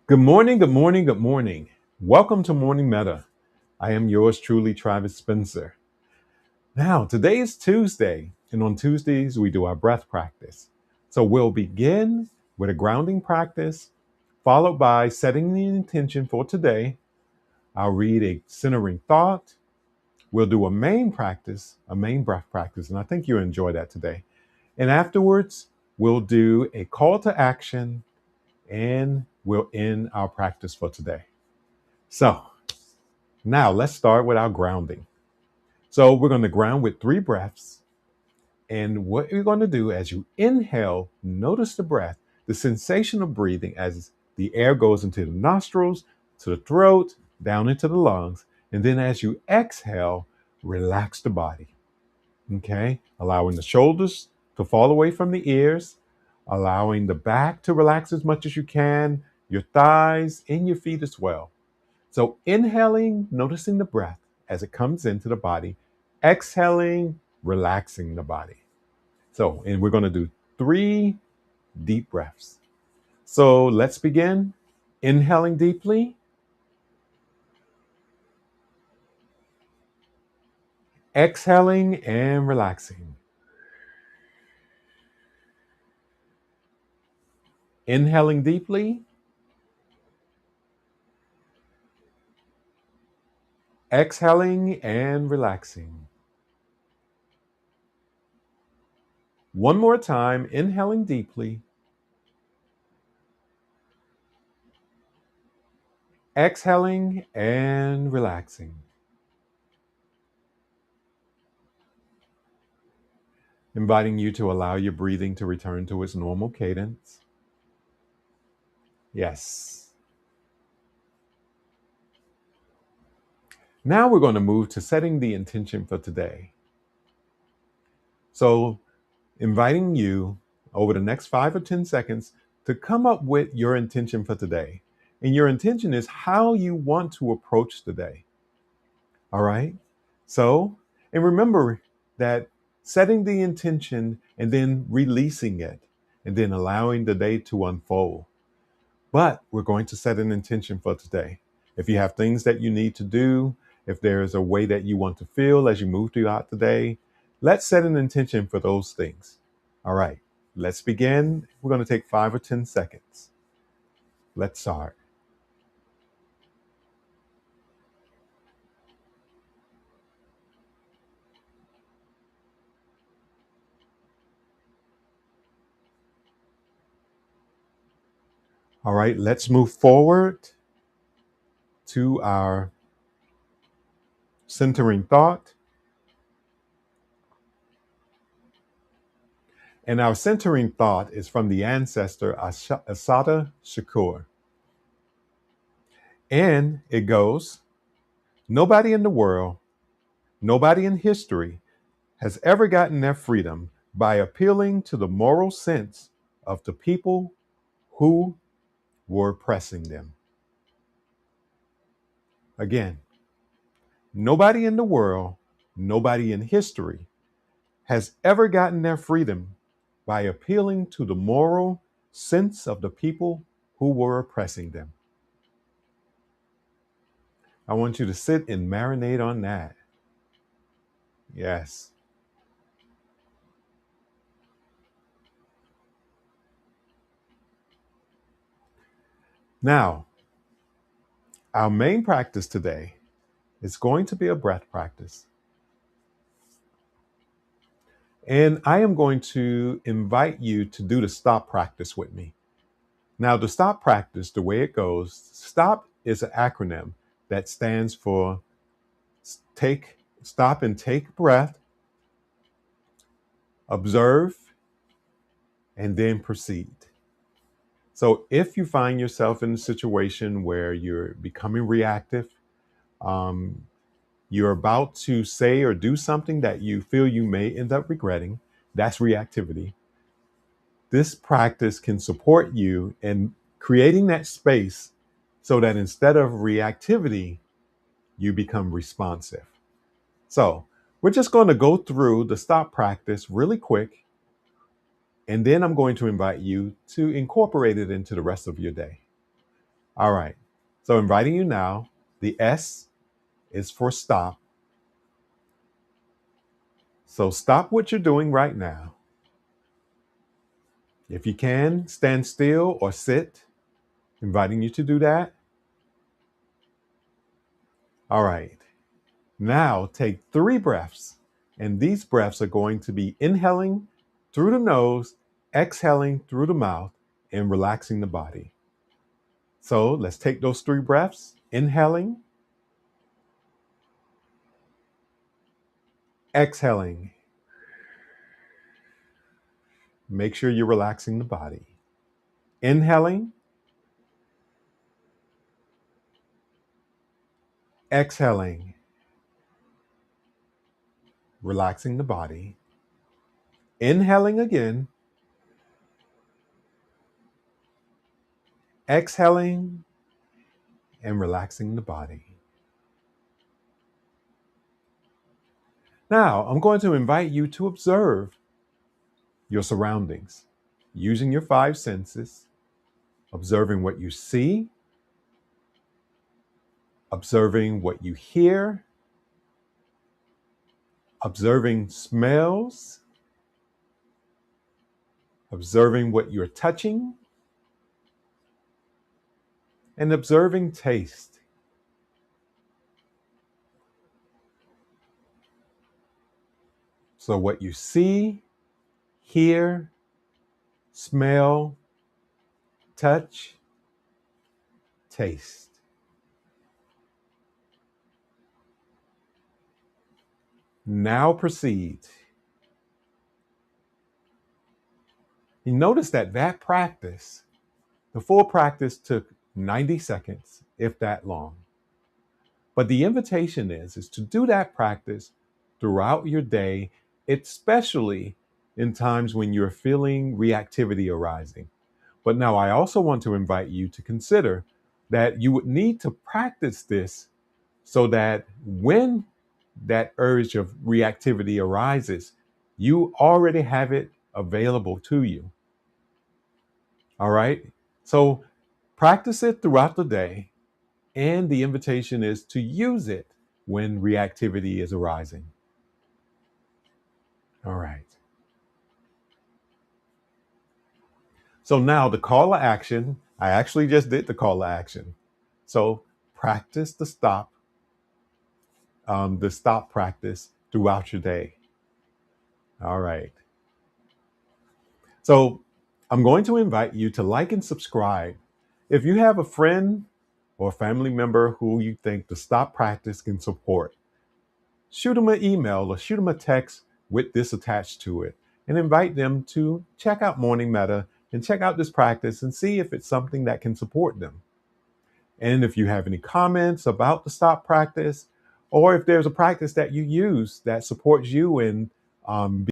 Good morning, good morning, good morning. Welcome to Morning Meta. I am yours truly, Travis Spencer. Now, today is Tuesday, and on Tuesdays, we do our breath practice. So we'll begin with a grounding practice, followed by setting the intention for today. I'll read a centering thought. We'll do a main practice, a main breath practice, and I think you'll enjoy that today. And afterwards, we'll do a call to action and we'll end our practice for today. So, now let's start with our grounding. So, we're going to ground with 3 breaths. And what you're going to do as you inhale, notice the breath, the sensation of breathing as the air goes into the nostrils, to the throat, down into the lungs. And then as you exhale, relax the body. Okay? Allowing the shoulders to fall away from the ears, allowing the back to relax as much as you can, your thighs, and your feet as well. So inhaling, noticing the breath as it comes into the body, exhaling, relaxing the body. So, and we're going to do 3 deep breaths. So let's begin. Inhaling deeply, exhaling and relaxing. Inhaling deeply, exhaling and relaxing. One more time, inhaling deeply, exhaling and relaxing. Inviting you to allow your breathing to return to its normal cadence. Yes. Now we're going to move to setting the intention for today. So, inviting you over the next 5 or 10 seconds to come up with your intention for today. And your intention is how you want to approach the day. All right. So, and remember that setting the intention and then releasing it and then allowing the day to unfold. But we're going to set an intention for today. If you have things that you need to do, if there's a way that you want to feel as you move throughout the day, let's set an intention for those things. All right, let's begin. We're going to take 5 or 10 seconds. Let's start. All right, let's move forward to our centering thought. And our centering thought is from the ancestor Asada Shakur. And it goes, nobody in the world, nobody in history has ever gotten their freedom by appealing to the moral sense of the people who were oppressing them. Again, nobody in the world, nobody in history has ever gotten their freedom by appealing to the moral sense of the people who were oppressing them. I want you to sit and marinate on that. Yes. Now, our main practice today is going to be a breath practice. And I am going to invite you to do the stop practice with me. Now, the stop practice, the way it goes, stop is an acronym that stands for take, stop and take breath, observe, and then proceed. So if you find yourself in a situation where you're becoming reactive, um, you're about to say or do something that you feel you may end up regretting, that's reactivity. This practice can support you in creating that space so that instead of reactivity, you become responsive. So, we're just going to go through the stop practice really quick, and then I'm going to invite you to incorporate it into the rest of your day. All right. So inviting you now. The S is for stop. So stop what you're doing right now. If you can, stand still or sit, inviting you to do that. All right. Now take 3 breaths. And these breaths are going to be inhaling through the nose, exhaling through the mouth, and relaxing the body. So let's take those 3 breaths. Inhaling, exhaling. Make sure you're relaxing the body. Inhaling, exhaling, relaxing the body. Inhaling again, exhaling, and relaxing the body. Now, I'm going to invite you to observe your surroundings using your 5 senses, observing what you see, observing what you hear, observing smells, observing what you're touching, and observing taste. So, what you see, hear, smell, touch, taste. Now proceed. You notice that practice, the full practice took 90 seconds, if that long. But the invitation is to do that practice throughout your day, especially in times when you're feeling reactivity arising. But now I also want to invite you to consider that you would need to practice this so that when that urge of reactivity arises, you already have it available to you. All right. So practice it throughout the day. And the invitation is to use it when reactivity is arising. All right. So now the call to action, I actually just did the call to action. So practice the stop practice throughout your day. All right. So I'm going to invite you to like and subscribe. If you have a friend or family member who you think the stop practice can support, shoot them an email or shoot them a text with this attached to it and invite them to check out Morning Metta and check out this practice and see if it's something that can support them. And if you have any comments about the stop practice, or if there's a practice that you use that supports you in